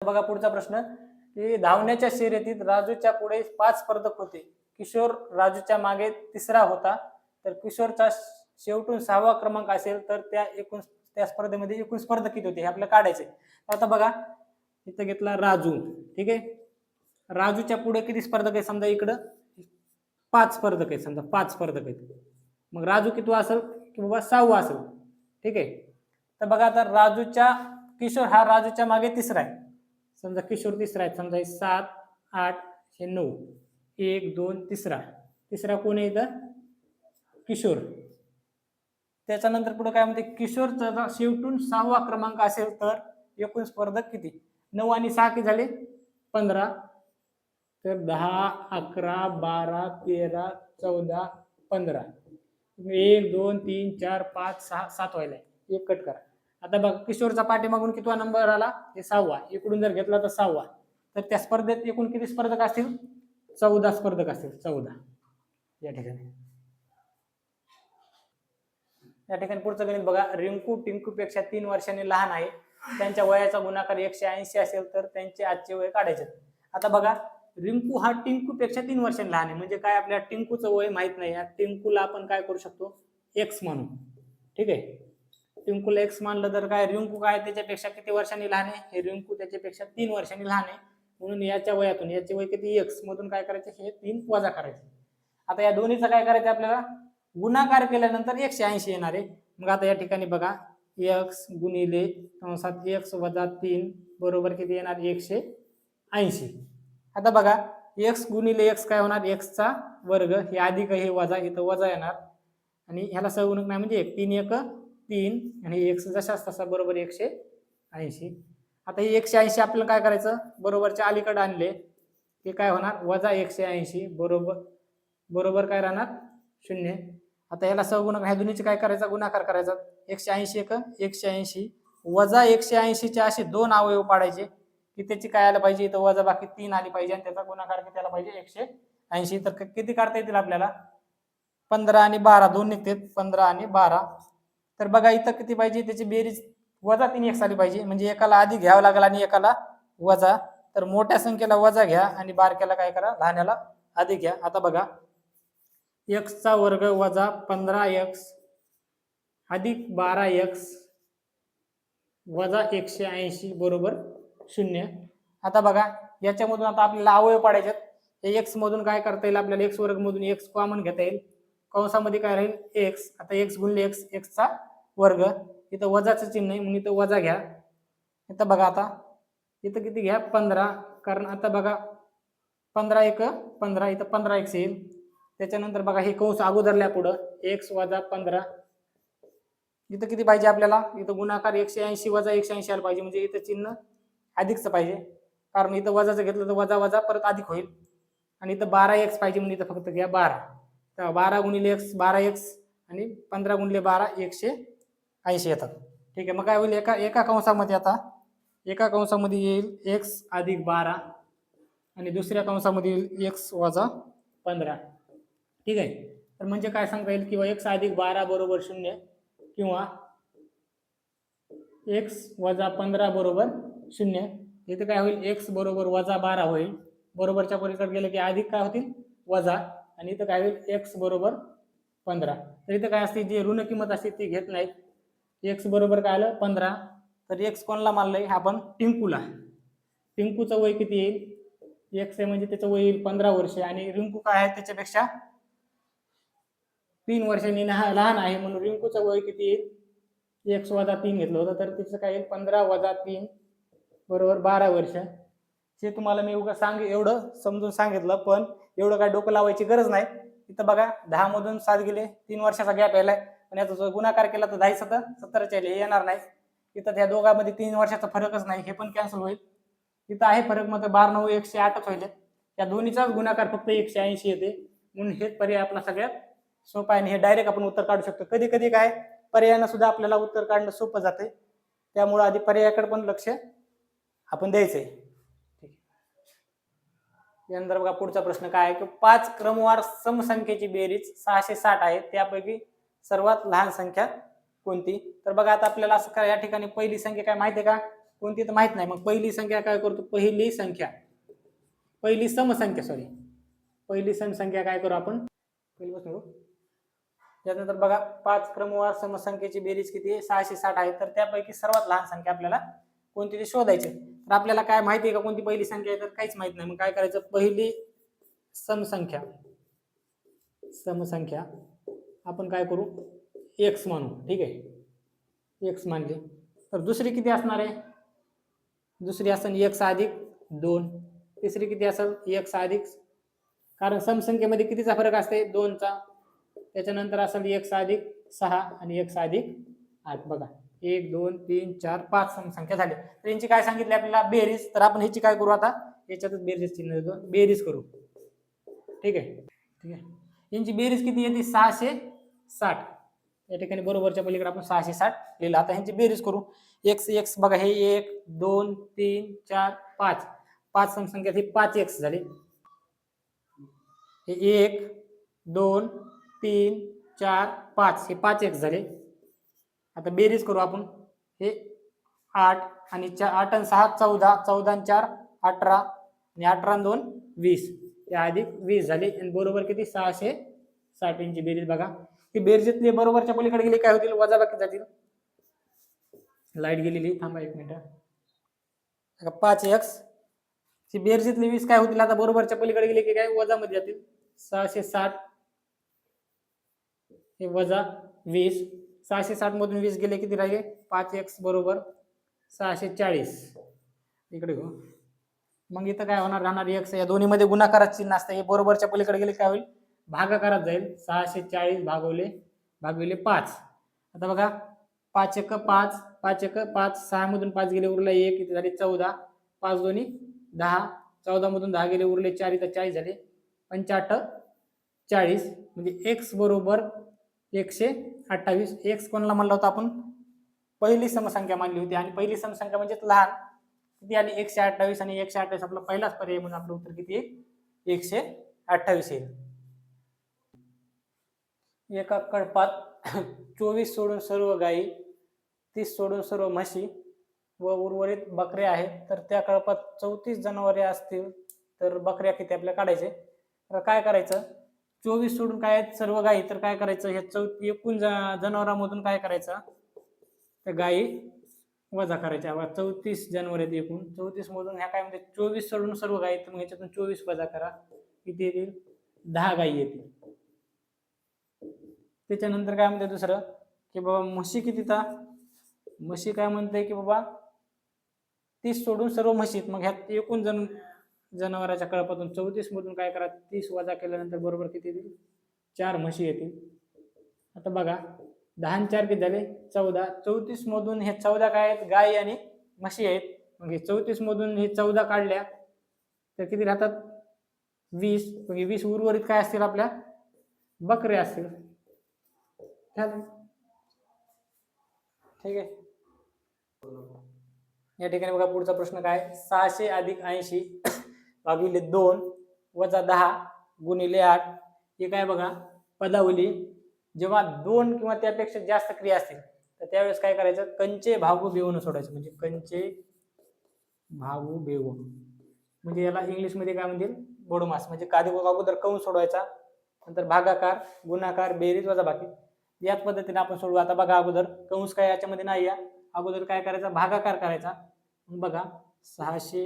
बघा पुढचा प्रश्न की धावण्याच्या शर्यतीत राजूच्या पुढे 5 स्पर्धक होते. किशोर राजूच्या मागे तिसरा होता. तर किशोरचा शेवटून 6वा क्रमांक असेल तर त्या स्पर्धेमध्ये एकूण स्पर्धक किती होते हे आपल्याला काढायचे. आता बघा इथं घेतला राजू. ठीक आहे. राजूच्या पुढे किती स्पर्धक आहे समजा इकडं 5 स्पर्धक आहेत. समजा 5 स्पर्धक आहेत. मग राजू किती असेल की बाबा 6वा असेल. ठीक आहे. तर बघा आता किशोर हा राजूच्या मागे तिसरा आहे. समजा किशोर तिसरा आहे. समजा 7 8 हे 9 1 2 तिसरा कोण आहे इथं किशोर. त्याच्यानंतर पुढे काय म्हणते किशोरचा शेवटून 6वा क्रमांक असेल तर एकूण स्पर्धक किती. 9 आणि 6 किती झाले 15. तर 10 11 12 13 14 15 1 2 3 4 5 6 7 व्हायला एक कट करा. आता बघा किशोरचा पाठीमागून कितवा नंबर आला हे 6वा. इकडून जर घेतला तर 6वा. तर त्या स्पर्धेत एकूण किती स्पर्धक असतील 14 स्पर्धक असतील. 14 या ठिकाणी. या ठिकाणी पुढचं गणित बघा. रिंकू टिंकूपेक्षा 3 वर्षांनी लहान आहे. त्यांच्या वयाचा गुणाकार 180 असेल तर त्यांचे आजचे वय काढायचे. आता बघा रिंकू हा टिंकूपेक्षा 3 वर्षांनी लहान आहे. म्हणजे काय आपल्या टिंकूचं वय माहित नाही. या टिंकूला आपण काय करू शकतो एक्स म्हणू. ठीक आहे. टिंकूला एक्स मानलं तर काय रिंकू काय त्याच्यापेक्षा किती वर्षांनी लहान आहे. हे रिंकू त्याच्यापेक्षा 3 वर्षांनी लहान आहे. म्हणून याच्या वयातून याचे वय किती एक्स मधून काय करायचे हे 3 वजा करायचे. आता या दोन्हीचं काय करायचं आपल्याला गुणाकार केल्यानंतर 180 येणार आहे. मग आता या ठिकाणी बघा एक्स गुणिले कंसात एक्स वजा 3 बरोबर किती येणार 180. आता बघा एक्स गुणिले एक्स काय होणार एक्सचा वर्ग हे अधिक हे वजा इथं वजा येणार आणि ह्याला सहगुणक नाही म्हणजे 1 3 1 3 आणि एक्स जशाच तसा बरोबर 180. आता हे 180 आपल्याला काय करायचं बरोबरच्या अलीकडे आणले ते काय होणार वजा 180 बरोबर काय राहणार 0. आता ह्याला सहगुणक ह्या दोन्हीचे काय करायचा गुणाकार करायचा 180 180 वजा 180 चे असे 2 अवयव पाडायचे की त्याची काय आलं पाहिजे इथं वजा बाकी 3 आली पाहिजे आणि त्याचा गुणाकार किती आला पाहिजे 180. तर किती काढता येतील आपल्याला 15 आणि 12 दोन निघतात 15 आणि 12. तर बघा इथं किती पाहिजे त्याची बेरीज वजा 3 एक्स आली पाहिजे म्हणजे एकाला अधिक घ्यावं लागेल आणि एकाला वजा. तर मोठ्या संख्येला वजा घ्या आणि बारक्याला काय करा लहान्याला अधिक घ्या. आता बघा एक्सचा वर्ग वजा 15x अधिक 12x वजा 180 बरोबर 0. आता बघा याच्यामधून आता आपल्याला अवयव पाडायचे. एक्स मधून काय करता येईल आपल्याला एक्स वर्ग मधून एक्स कॉमन घेता येईल. कंसामध्ये काय राहील एक्स. आता एक्स गुणिले एक्स एक्सचा वर्ग इथं वजाचं चिन्ह आहे म्हणून इथं वजा घ्या. इथं बघा आता इथं किती घ्या 15 कारण आता बघा 15 1 15 इथं 15x येईल. त्याच्यानंतर बघा हे कंस अगोदरल्या पुढं एक्स वजा 15 इथं किती पाहिजे आपल्याला इथं गुणाकार 180 वजा 180 आला पाहिजे म्हणजे इथं चिन्ह अधिकचं पाहिजे कारण इथं वजाचं घेतलं तर वजा वजा परत अधिक होईल आणि इथं 12x पाहिजे म्हणजे इथं फक्त घ्या 12. तर 12 गुणिले x 12x आणि 15 गुणिले 12 180 येतात. ठीक आहे. मग काय होईल एका कंसामध्ये आता एका कंसामध्ये येईल x अधिक 12 आणि दुसऱ्या कंसामध्ये येईल x वजा 15. ठीक आहे. तर म्हणजे काय सांगता येईल किंवा x अधिक 12 बरोबर 0 किंवा x वजा 15 बरोबर 0. इथे काय होईल x बरोबर वजा 12 होईल बरोबरच्या पलीकडे गेलं की अधिक काय होतील वजा आणि इथं काय होईल x बरोबर 15. तर इथं काय असते जी ऋण किंमत असते ती घेत नाहीत. x बरोबर काय आलं 15. तर x कोणाला मानलंय आपण टिंकूला. टिंकूचं वय किती येईल x आहे म्हणजे त्याचं वय येईल 15 वर्ष आणि रिंकू काय आहे त्याच्यापेक्षा 3 वर्षांनी लहान आहे म्हणून रिंकूचं वय किती येईल x वजा 3 घेतलं होतं तर तिचं काय येईल 15 वजा 3 बरोबर 12 वर्ष. हे तुम्हाला मी एवढं समजून सांगितलं पण एवढं काय डोकं लावायची गरज नाही. इथं बघा 10 मधून 7 गेले 3 वर्षाचा गॅप यायलाय पण याचा जो गुणाकार केला तर 10 17 हे येणार नाही. इथं त्या दोघांमध्ये 3 वर्षाचा फरकच नाही हे पण कॅन्सल होईल. इथं आहे फरक मग 12 9 108च होईल. या दोन्हीचाच गुणाकार फक्त 180 येते म्हणून हेच पर्याय आपला सगळ्यात सोपा आहे आणि हे डायरेक्ट आपण उत्तर काढू शकतो. कधी कधी काय पर्यायानं सुद्धा आपल्याला उत्तर काढणं सोपं जाते त्यामुळे आधी पर्यायाकडे पण लक्ष आपण द्यायचंय. यानंतर बघा पुढचा प्रश्न काय आहे की 5 क्रमवार समसंख्येची बेरीज 660 आहे त्यापैकी सर्वात लहान संख्या कोणती. तर बघा आता आपल्याला असं या ठिकाणी पहिली संख्या काय माहिती आहे का कोणती तर माहित नाही. मग पहिली संख्या काय करतो, पहिली समसंख्या काय करू आपण, पहिली पासून त्यानंतर बघा 5 क्रमवार समसंख्येची बेरीज किती आहे, 660 आहे. तर त्यापैकी सर्वात लहान संख्या आपल्याला कोणती ते शोधायची. तर आपल्याला काय माहिती आहे का कोणती पहिली संख्या आहे, तर काहीच माहित नाही. मग काय करायचं, पहिली समसंख्या आपण काय करू, x मानू. ठीक आहे, x मानली. तर दुसरी किती असणार आहे, दुसरी असेल x अधिक 2. तिसरी किती असेल, x अधिक, कारण समसंख्येमध्ये कितीचा फरक असते, 2चा. त्याच्यानंतर असेल x अधिक 6 आणि x अधिक 8. बघा 1 2 3 4 5 समसंख्या झाली. तर यांची काय सांगितली आपल्याला, बेरीज. तर आपण ह्याची काय करू, आता याच्यातच बेरीज चिन्ह देतो, बेरीज करू. ठीक आहे. यांची बेरीज किती येते, 660. या ठिकाणी बरोबरच्या पलीकडे आपण 660 लिहिलं. आता ह्यांची बेरीज करू. x बघा, हे 1 2 3 4 5 5 समसंख्या, ही 5x झाली. हे 1 2 3 4 5 हे 5x झाले. आता बेरीज करू आपण. हे 8 आणि 8 आणि 6 14, 14 आणि 4 18 आणि 18 आणि 2 20, या अधिक 20 झाले. आणि बरोबर किती, 660 यांची बेरीज. बघा ही बेरजेतली बरोबरच्या पलीकडे गेली काय होतील, वजाबाकी जातील. लाईट गेलेली, थांबा 1 मिनिट. 5x ची बेरजेतली 20 काय होतील, आता बरोबरच्या पलीकडे गेली की काय, वजामध्ये जातील. 660 हे वजा 20, 660 मधून 20 गेले किती राहिले, 5x बरोबर 640. इकडे घेऊ. मग इथं काय होणार, राहणार x. या दोन्ही मध्ये गुणाकाराचे चिन्ह असतं, हे बरोबरच्या पलीकडे गेले काय होईल, भागाकारात जाईल. 640 भागविले 5. आता बघा 5 1 5 5 1 5, 6 मधून 5 गेले उरला 1, किती झाले 14. 5 दोन्ही 10, 14 मधून 10 गेले उरले 4, इथं 40 झाले. 5 40 म्हणजे x बरोबर 128. x कोणाला म्हणला होता आपण, पहिली समसंख्या मानली होती. आणि पहिली समसंख्या म्हणजे लहान किती आली, 128. आणि 128 आपला पहिलाच पर्याय म्हणून आपलं उत्तर किती आहे, 128 येईल. एका कळपात 24 सोडून सर्व गायी, 30 सोडून सर्व म्हशी व उर्वरित बकऱ्या आहेत. तर त्या कळपात 34 जनावरे असतील, तर बकऱ्या किती आपल्याला काढायचे. तर काय करायचं, 24 सोडून काय आहेत सर्व गायी, तर काय करायचं, ह्या एकूण जनावरांमधून काय करायचं, त्या गायी वजा करायच्या. 34 जनावर आहेत एकूण, 34 मधून ह्या काय म्हणजे 24 सोडून सर्व गायी, तर मग ह्याच्यातून 24 वजा करा, किती येतील, 10 गायी येतील. त्याच्यानंतर काय म्हणते दुसरं, की बाबा म्हशी किती, म्हशी काय म्हणते की बाबा 30 सोडून सर्व म्हशीत. मग ह्यात एकूण जनावरांच्या कळपातून 34 मधून काय करा, 30 वजा केल्यानंतर बरोबर किती येतील, 4 म्हशी येतील. आता बघा 10 आणि 4 किती झाले, 14. 34 मधून हे 14 काय आहेत, गायी आणि म्हशी आहेत. मग हे 34 मधून हे 14 काढल्या तर किती राहतात, 20. मग 20 उर्वरित काय असतील आपल्या, बकऱ्या असतील. ठीक आहे. या ठिकाणी बघा पुढचा प्रश्न काय, 600 अधिक 80 भागिले 2 वजा 10 गुणिले 8. हे काय बघा, पदावली. जेव्हा 2 किंवा त्यापेक्षा जास्त क्रिया असतील तर त्यावेळेस काय करायचं, कंचे भागू बेवून सोडायचं. म्हणजे कंचे भागू बेवून, म्हणजे याला इंग्लिश मध्ये काय म्हणतील, बोडमास. म्हणजे अगोदर कंस सोडवायचा, नंतर भागाकार, गुणाकार, बेरीज, वजाबाकी. याच पद्धतीने आपण सोडवू. आता बघा अगोदर कंस काय याच्यामध्ये नाही या, अगोदर काय करायचा, भागाकार करायचा. बघा 600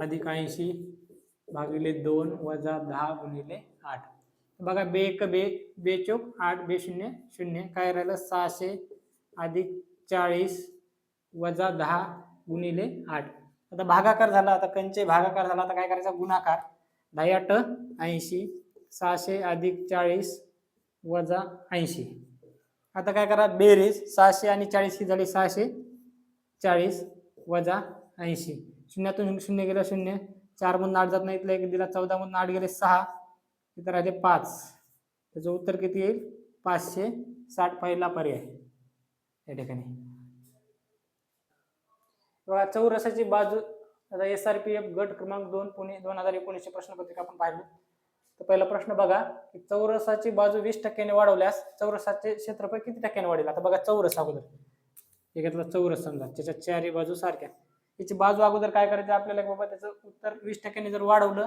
अधिक 80 भागिले 2 वजा 10 गुणिले 8. बघा बे 1 बे, बे चौक 8, बे 0 0, काय राहिलं 600 अधिक 40 वजा 10 गुणिले 8. आता भागाकार झाला, आता कंचे भागाकार झाला. आता काय करायचा, गुणाकार. 10 8 80, 600 अधिक 40 वजा 80. आता काय करा, बेरीज. 600 आणि 40 ही झाली 640 वजा 80. शून्यातून 0 गेला 0, 4 मधून 8 जात नाही, इथला 1 दिला, 14 मधून 8 गेले 6, इथं राहिले 5. त्याचं उत्तर किती येईल, 560. पहिला पर्याय या ठिकाणी. बघा चौरसाची बाजू. आता SRPF गट क्रमांक 2 पुणे 2019 प्रश्नपत्रिका आपण पाहिली. तर पहिला प्रश्न बघा, की चौरसाची बाजू 20% वाढवल्यास चौरसाचे क्षेत्रफळ किती टक्क्याने वाढेल. आता बघा चौरस अगोदर हे घेतला चौरस समजा, त्याच्या चारही बाजू सारख्या. याची बाजू अगोदर काय करायचं आपल्याला, बाबा त्याचं उत्तर 20% जर वाढवलं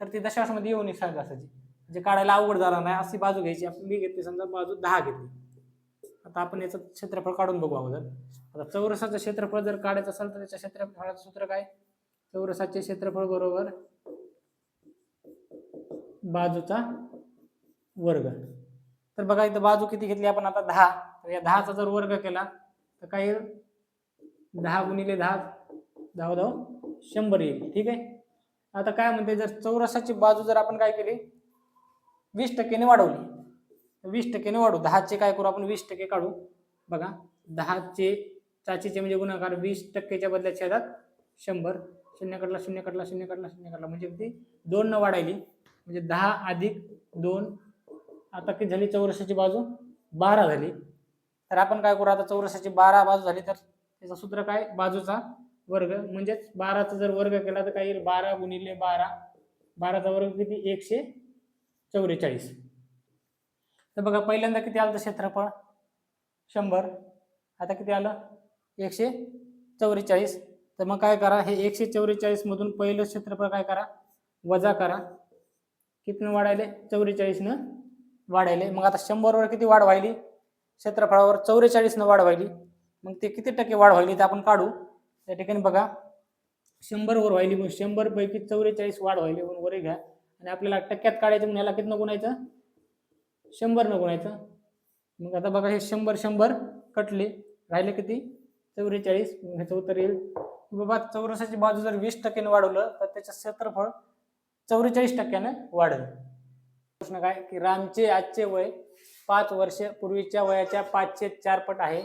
तर ती दशांशमध्ये येऊन सहज असायची, म्हणजे काढायला अवघड झाला नाही. अशी बाजू घ्यायची. आपण मी घेतली समजा बाजू 10 घेतली. आता आपण याचं क्षेत्रफळ काढून बघू अगोदर. आता चौरसाचं क्षेत्रफळ जर काढायचं असेल तर त्याच्या क्षेत्रफळाचं सूत्र काय, चौरसाचे क्षेत्रफळ बरोबर बाजूचा वर्ग. तर बघा इथं बाजू किती घेतली आपण आता 10, तर या 10चा जर वर्ग केला तर काय येईल, 10 गुणिले 10, 10 10 100 येईल. ठीक आहे. आता काय म्हणते, जर चौरसाची बाजू जर आपण काय केली 20% वाढवली, 20% वाढू, 10चे काय करू आपण 20% काढू. बघा 10चे चाचीचे म्हणजे गुणाकार, 20%च्या बदल्यात छेदात 100, 0 कटला 0 कटला 0 कटला 0 कटला, म्हणजे किती 2 न वाढायली, म्हणजे 10 अधिक 2. आता किती झाली चौरसाची बाजू 12 झाली. तर आपण काय करू, आता चौरसाची 12 बाजू झाली तर त्याचं सूत्र काय, बाजूचा वर्ग, म्हणजेच 12चा जर वर्ग केला तर काय येईल, 12 गुणिले 12, 12चा वर्ग किती 144. तर बघा पहिल्यांदा किती आलं क्षेत्रफळ 100, आता किती आलं 144. तर मग काय करा, हे 144 मधून पहिलं क्षेत्रफळ काय करा, वजा करा. किती वाढायले, 44 न वाढायले. मग आता 100 वर किती वाढ व्हायली, क्षेत्रफळावर 44 न वाढ व्हायली. मग ते किती टक्के वाढ व्हायली ते आपण काढू. त्या ठिकाणी बघा 100 वर व्हायली, मग 100 पैकी 44 वाढ व्हायली म्हणून वर घ्या. आणि आपल्याला टक्क्यात काढायचं म्हणून याला किती गुणायचं, 100 न गुणायचं. मग आता बघा हे 100 कटले, राहिले किती 44. ह्याचं उत्तर येईल बाबा चौरसाची बाजू जर 20% वाढवलं तर त्याचं क्षेत्रफळ 44% वाढेल. प्रश्न काय की रामचे आजचे वय 5 वर्ष पूर्वीच्या वयाच्या 5/4 पट आहे,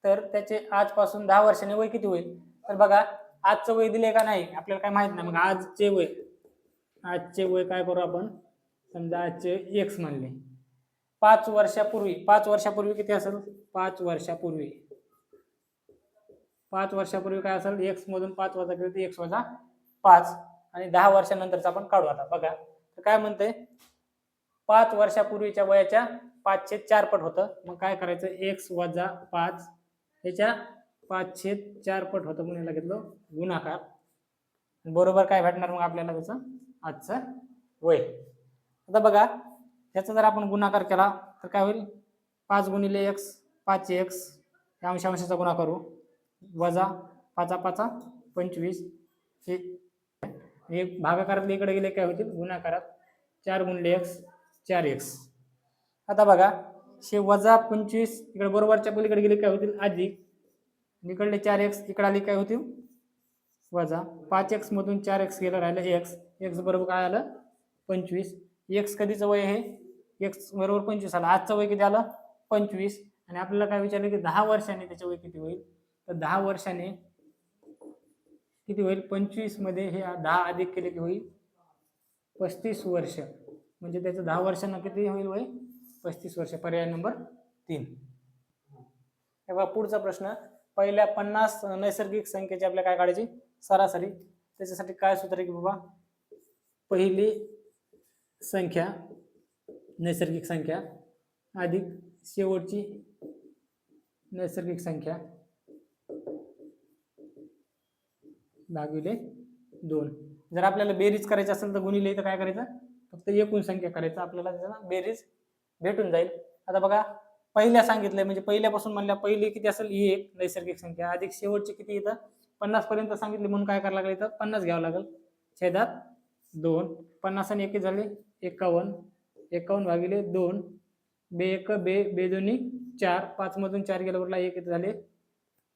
तर त्याचे आजपासून 10 वर्षांनी वय किती होईल. तर बघा आजचं वय दिले का नाही आपल्याला काय माहित नाही. मग आजचे वय काय करू आपण, समजा आजचे x म्हणले, 5 वर्षापूर्वी किती असेल, 5 वर्षापूर्वी काय असेल, x मधून 5 वजा केलं तर x वजा 5. आणि 10 वर्षानंतरचा आपण काढू. आता बघा तर काय म्हणते, 5 वर्षापूर्वीच्या वयाच्या 5/4 पट होतं. मग काय करायचं, x वजा 5 याच्या 5/4 पट होतं म्हणून याला घेतलं गुणाकार. बरोबर काय भेटणार मग आपल्याला त्याचं आजचं वय. आता बघा याचा जर आपण गुणाकार केला तर काय होईल, 5 गुणिले x 5x, या अंशाचा गुणा करू, वजा 5 5 25, हे भागाकारातले इकडे गेले काय होतील गुणाकारात, 4 गुणिले x 4x. आता बघा हे वजा 25 इकडे बरोबरच्या पलीकडे गेले काय होतील अधिक, इकडले 4x इकडे आले काय होतील वजा, 5x मधून 4x गेलं राहिलं x बरोबर काय आलं 25. x कधीचं वय आहे, x बरोबर 25 आलं. आजचं वय किती आलं 25. आणि आपल्याला काय विचारलं की 10 वर्षांनी त्याचं वय किती होईल. तर 10 वर्षांनी किती होईल, 25 मध्ये हे 10 अधिक केले की होईल 35 वर्ष, म्हणजे त्याचं 10 वर्षांना किती होईल वय 35 वर्ष. पर्याय नंबर 3. तेव्हा पुढचा प्रश्न, पहिल्या 50 नैसर्गिक संख्येची आपल्याला काय काढायची सरासरी. त्याच्यासाठी काय सूत्र आहे की बाबा, पहिली संख्या नैसर्गिक संख्या अधिक शेवटची नैसर्गिक संख्या भागिले 2. जर आपल्याला बेरीज करायची असेल तर गुणिले इथं काय करायचं, फक्त एकूण संख्या करायचं, आपल्याला त्याचं बेरीज भेटून जाईल. आता बघा पहिल्या सांगितलंय म्हणजे पहिल्यापासून म्हणल्या पहिली किती असेल ही एक नैसर्गिक संख्या अधिक शेवटची किती इथं 50 पर्यंत सांगितली म्हणून काय करायला लागलं इथं 50 घ्यावं लागेल छेदात 2. 50 आणि 1 झाले 51, 51 भागिले 2, बे 1 बे 2 4, 5 मधून 4 गेला उरला 1 इथं झाले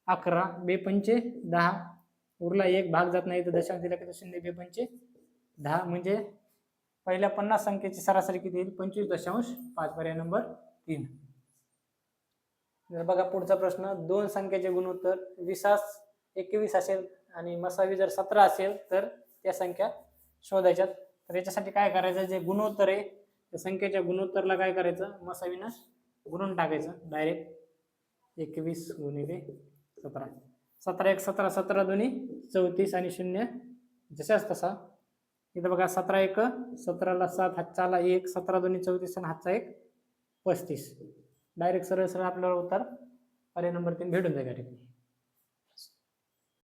11, बे 5 10, उरला 1 भाग जात नाही तर दशांश दिला की 0, बे 5 10, म्हणजे पहिल्या 50 संख्येची सरासरी किती येईल 25.5. पर्याय नंबर 3. बघा पुढचा प्रश्न, दोन संख्येचे गुणोत्तर 2021 असेल आणि मसावी जर 17 असेल तर त्या संख्या शोधायच्यात. तर याच्यासाठी काय करायचं, जे गुणोत्तर आहे त्या संख्येच्या गुणोत्तरला काय करायचं मसावीनं गुणून टाकायचं डायरेक्ट. 21 गुणिले 17, 17 1 17, 17 दोन्ही 34 आणि 0 जशाच तसा. इथं बघा 17 1 17ला 7 हातचा आला 1, 17 दोन्ही 34 आणि हातचा 1 35. डायरेक्ट सरळ सरळ आपल्याला उत्तर पर्याय नंबर 3 भेटून जाईल या ठिकाणी.